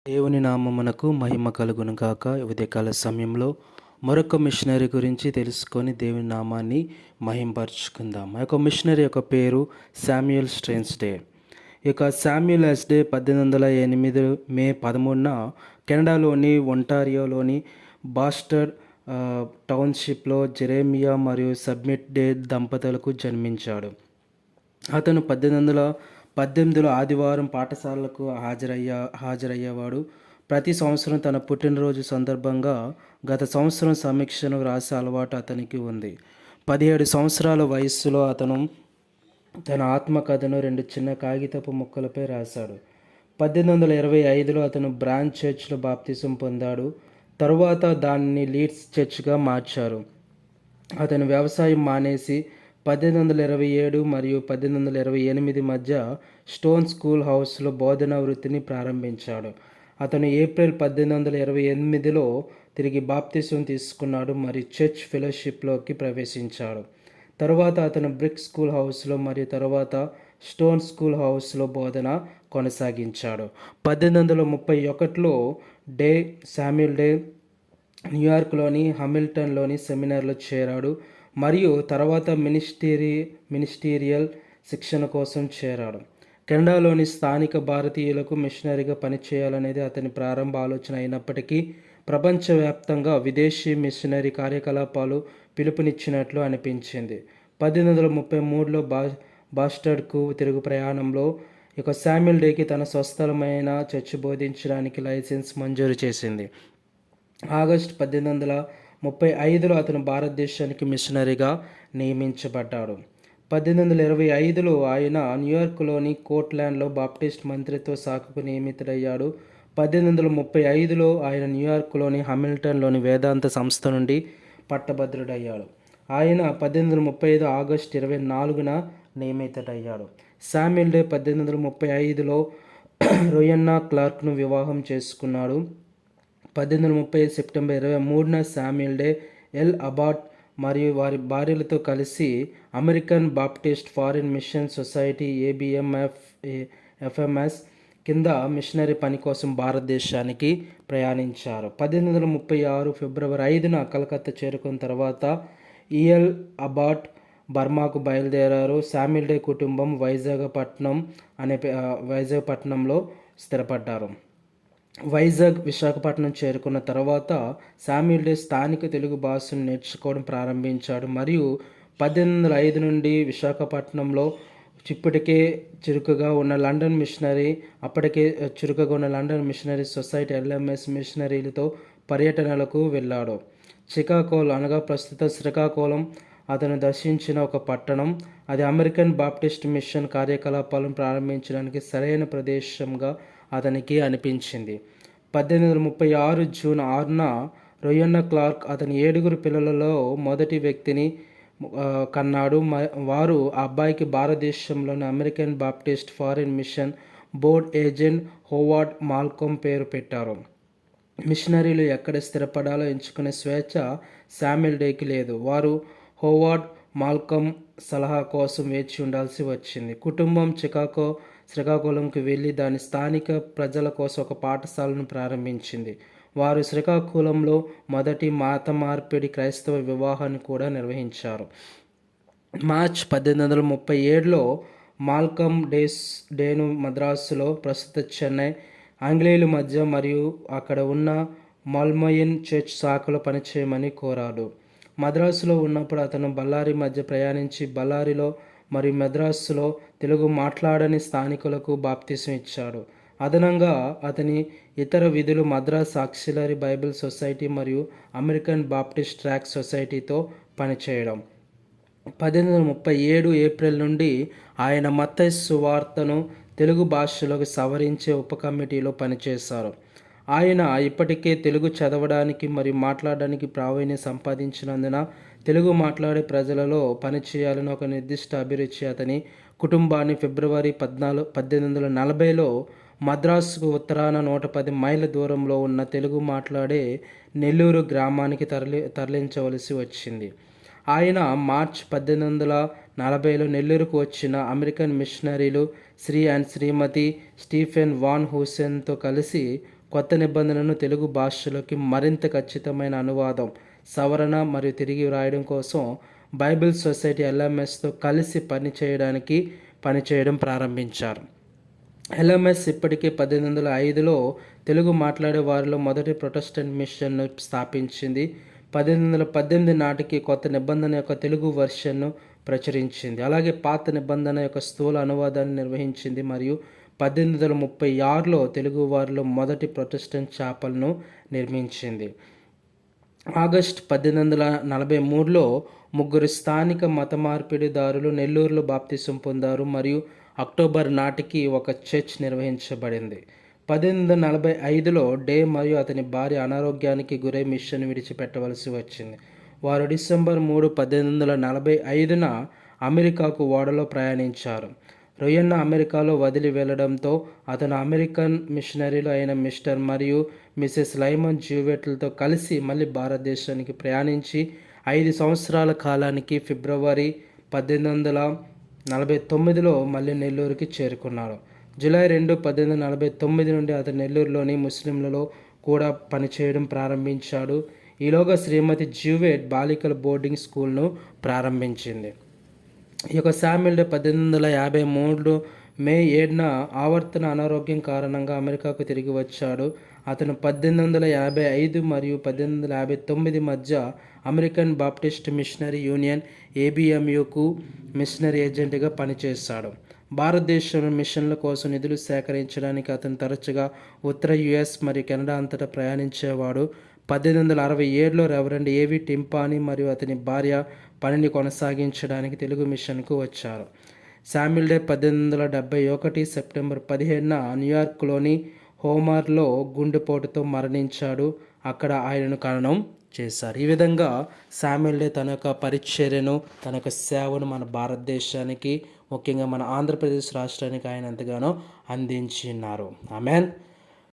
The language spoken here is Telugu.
దేవుని నామమునకు మహిమ కలుగును గాక. ఉదయకాల సమయంలో మరొక మిషనరీ గురించి తెలుసుకొని దేవుని నామాన్ని మహింపరుచుకుందాం. ఆ యొక్క మిషనరీ యొక్క పేరు శామ్యూయల్ స్ట్రెన్స్డే. ఈ యొక్క శామ్యూయల్ ఎస్డే 1808 మే 13న కెనడాలోని ఒంటారియోలోని బాస్టర్డ్ టౌన్షిప్లో జెరేమియా మరియు సబ్మిట్ డే దంపతులకు జన్మించాడు. అతను 1818లో ఆదివారం పాఠశాలకు హాజరయ్యేవాడు. ప్రతి సంవత్సరం తన పుట్టినరోజు సందర్భంగా గత సంవత్సరం సమీక్షను వ్రాసే అలవాటు అతనికి ఉంది. 17 సంవత్సరాల వయస్సులో అతను తన ఆత్మకథను 2 చిన్న కాగితపు ముక్కలపై రాశాడు. 1825లో అతను బ్రాంచ్ చర్చ్లో బాప్తిసం పొందాడు. తరువాత దానిని లీడ్స్ చర్చ్గా మార్చారు. అతను వ్యవసాయం మానేసి 1827 మరియు 1828 మధ్య స్టోన్ స్కూల్ హౌస్లో బోధనా వృత్తిని ప్రారంభించాడు. అతను ఏప్రిల్ 1828లో తిరిగి బాప్తిసం తీసుకున్నాడు మరియు చర్చ్ ఫెలోషిప్లోకి ప్రవేశించాడు. తరువాత అతను బ్రిక్ స్కూల్ హౌస్లో మరియు తరువాత స్టోన్ స్కూల్ హౌస్లో బోధన కొనసాగించాడు. 1831లో శామ్యూయల్ డే న్యూయార్క్లోని హామిల్టన్లోని సెమినార్లో చేరాడు మరియు తర్వాత మినిస్టీరియల్ శిక్షణ కోసం చేరాడు. కెనడాలోని స్థానిక భారతీయులకు మిషనరీగా పనిచేయాలనేది అతని ప్రారంభ ఆలోచన అయినప్పటికీ ప్రపంచవ్యాప్తంగా విదేశీ మిషనరీ కార్యకలాపాలు పిలుపునిచ్చినట్లు అనిపించింది. 1833లో బాస్టర్డ్కు తిరుగు ప్రయాణంలో ఇక శామ్యూయల్ డేకి తన స్వస్థలమైన చర్చి బోధించడానికి లైసెన్స్ మంజూరు చేసింది. ఆగస్టు 1835లో అతను భారతదేశానికి మిషనరీగా నియమించబడ్డాడు. 1825లో ఆయన న్యూయార్క్లోని కోర్ట్లాండ్లో బాప్టిస్ట్ మంత్రిత్వ శాఖకు నియమితుడయ్యాడు. 1835లో ఆయన న్యూయార్క్లోని హామిల్టన్లోని వేదాంత సంస్థ నుండి పట్టభద్రుడయ్యాడు. ఆయన 1835 ఆగస్టు 24న నియమితుడయ్యాడు. శామ్యూయల్ డే 1835లో రొయన్నా క్లార్క్ను వివాహం చేసుకున్నాడు. 1835 సెప్టెంబర్ 23న శామ్యూయల్ డే ఎల్ అబాట్ మరియు వారి భార్యలతో కలిసి American Baptist foreign mission society ABMFMS కింద మిషనరీ పని కోసం భారతదేశానికి ప్రయాణించారు. 1836 ఫిబ్రవరి 5న కలకత్తా చేరుకున్న తర్వాత ఈఎల్ అబాట్ బర్మాకు బయలుదేరారు. శామ్యూయల్ డే కుటుంబం వైజాగ్పట్నంలో స్థిరపడ్డారు. విశాఖపట్నం చేరుకున్న తర్వాత శామ్యూయల్ డే స్థానిక తెలుగు భాషను నేర్చుకోవడం ప్రారంభించాడు మరియు 1805 నుండి విశాఖపట్నంలో అప్పటికే చురుకుగా ఉన్న లండన్ మిషనరీ సొసైటీ LMS మిషనరీలతో పర్యటనలకు వెళ్ళాడు. ప్రస్తుత శ్రీకాకుళం అతను దర్శించిన ఒక పట్టణం. అది అమెరికన్ బాప్టిస్ట్ మిషన్ కార్యకలాపాలను ప్రారంభించడానికి సరైన ప్రదేశంగా అతనికి అనిపించింది. 1836 జూన్ 6న రొయన్నా క్లార్క్ అతని 7 పిల్లలలో మొదటి వ్యక్తిని కన్నాడు. వారు ఆ అబ్బాయికి భారతదేశంలోని American Baptist foreign Mission Board agent Howard Malcolm పేరు పెట్టారు. మిషనరీలు ఎక్కడ స్థిరపడాలో ఎంచుకునే స్వేచ్ఛ శామ్యూయల్ డేకి లేదు. వారు హోవార్డ్ మాల్కమ్ సలహా కోసం వేచి ఉండాల్సి వచ్చింది. కుటుంబం శ్రీకాకుళంకు వెళ్ళి దాని స్థానిక ప్రజల కోసం ఒక పాఠశాలను ప్రారంభించింది. వారు శ్రీకాకుళంలో మొదటి మత మార్పిడి క్రైస్తవ వివాహాన్ని కూడా నిర్వహించారు. మార్చ్ 1837లో మాల్కమ్ డేను మద్రాసులో ప్రస్తుత చెన్నై ఆంగ్లేయుల మధ్య మరియు అక్కడ ఉన్న మల్మయన్ చర్చ్ శాఖలో పనిచేయమని కోరాడు. మద్రాసులో ఉన్నప్పుడు అతను బళ్ళారి మధ్య ప్రయాణించి బళ్ళారిలో మరియు మద్రాసులో తెలుగు మాట్లాడని స్థానికులకు బాప్తిసం ఇచ్చాడు. అదనంగా అతని ఇతర విధులు మద్రాస్ ఆక్సిలరీ బైబిల్ సొసైటీ మరియు అమెరికన్ బాప్టిస్ట్ ట్రాక్ట్ సొసైటీతో పనిచేయడం. 1837 ఏప్రిల్ నుండి ఆయన మత్తయి సువార్తను తెలుగు భాషలోకి సవరించే ఉప కమిటీలో పనిచేశారు. ఆయన ఇప్పటికే తెలుగు చదవడానికి మరియు మాట్లాడడానికి ప్రావీణ్యం సంపాదించినందున తెలుగు మాట్లాడే ప్రజలలో పనిచేయాలని ఒక నిర్దిష్ట అభిరుచి అతని కుటుంబాన్ని ఫిబ్రవరి 1840లో మద్రాసుకు ఉత్తరాన 110 మైళ్ళ దూరంలో ఉన్న తెలుగు మాట్లాడే నెల్లూరు గ్రామానికి తరలించవలసి వచ్చింది. ఆయన మార్చ్ 1840లో నెల్లూరుకు వచ్చిన అమెరికన్ మిషనరీలు Shri and Shrimati Stephen Van హూసెన్తో కలిసి కొత్త నిబంధనను తెలుగు భాషలోకి మరింత ఖచ్చితమైన అనువాదం, సవరణ మరియు తిరిగి వ్రాయడం కోసం బైబిల్ సొసైటీ ఎల్ఎంఎస్తో కలిసి పనిచేయడం ప్రారంభించారు. ఎల్ఎంఎస్ ఇప్పటికే 1805లో తెలుగు మాట్లాడే వారిలో మొదటి ప్రొటెస్టెంట్ మిషన్ను స్థాపించింది. 1818 నాటికి కొత్త నిబంధన యొక్క తెలుగు వెర్షన్ను ప్రచురించింది. అలాగే పాత నిబంధన యొక్క స్థూల అనువాదాన్ని నిర్వహించింది మరియు 1836లో తెలుగు వారిలో మొదటి ప్రొటెస్టెంట్ చాపల్ను నిర్మించింది. ఆగస్టు 1843లో ముగ్గురు స్థానిక మత మార్పిడిదారులు నెల్లూరులో బాప్తిసం పొందారు మరియు అక్టోబర్ నాటికి ఒక చర్చ్ నిర్వహించబడింది. 1845లో డే మరియు అతని భార్య అనారోగ్యానికి గురై మిషన్ విడిచిపెట్టవలసి వచ్చింది. వారు డిసెంబర్ 3, 1845న అమెరికాకు ఓడలో ప్రయాణించారు. రొయ్యన్న అమెరికాలో వదిలి వెళ్లడంతో అతను అమెరికన్ మిషనరీలు అయిన మిస్టర్ మరియు మిసెస్ లైమన్ జ్యూవెట్లతో కలిసి మళ్ళీ భారతదేశానికి ప్రయాణించి 5 సంవత్సరాల కాలానికి ఫిబ్రవరి 1849లో మళ్ళీ నెల్లూరుకి చేరుకున్నాడు. జూలై 2, 1849 నుండి అతను నెల్లూరులోని ముస్లింలలో కూడా పనిచేయడం ప్రారంభించాడు. ఈలోగా శ్రీమతి జ్యూవెట్ బాలికల బోర్డింగ్ స్కూల్ను ప్రారంభించింది. ఈ యొక్క శామ్యుల్ డే 1853 మే 7న ఆవర్తన అనారోగ్యం కారణంగా అమెరికాకు తిరిగి వచ్చాడు. అతను 1855 మరియు 1859 మధ్య అమెరికన్ బాప్టిస్ట్ మిషనరీ యూనియన్ ABMUకు మిషనరీ ఏజెంట్గా పనిచేశాడు. భారతదేశంలో మిషన్ల కోసం నిధులు సేకరించడానికి అతను తరచుగా ఉత్తర US మరియు కెనడా అంతటా ప్రయాణించేవాడు. 1867లో రెవరెండ్ AV టింపానీ మరియు అతని భార్య పనిని కొనసాగించడానికి తెలుగు మిషన్కు వచ్చారు. శామ్యుల్ డే 1871 సెప్టెంబర్ 17న న్యూయార్క్లోని హోమర్లో గుండెపోటుతో మరణించాడు. అక్కడ ఆయనను ఖననం చేశారు. ఈ విధంగా శామ్యుల్ డే తన యొక్క పరిచర్యను, తన యొక్క సేవను మన భారతదేశానికి, ముఖ్యంగా మన ఆంధ్రప్రదేశ్ రాష్ట్రానికి ఆయన ఎంతగానో అందించినారు. ఆమెన్.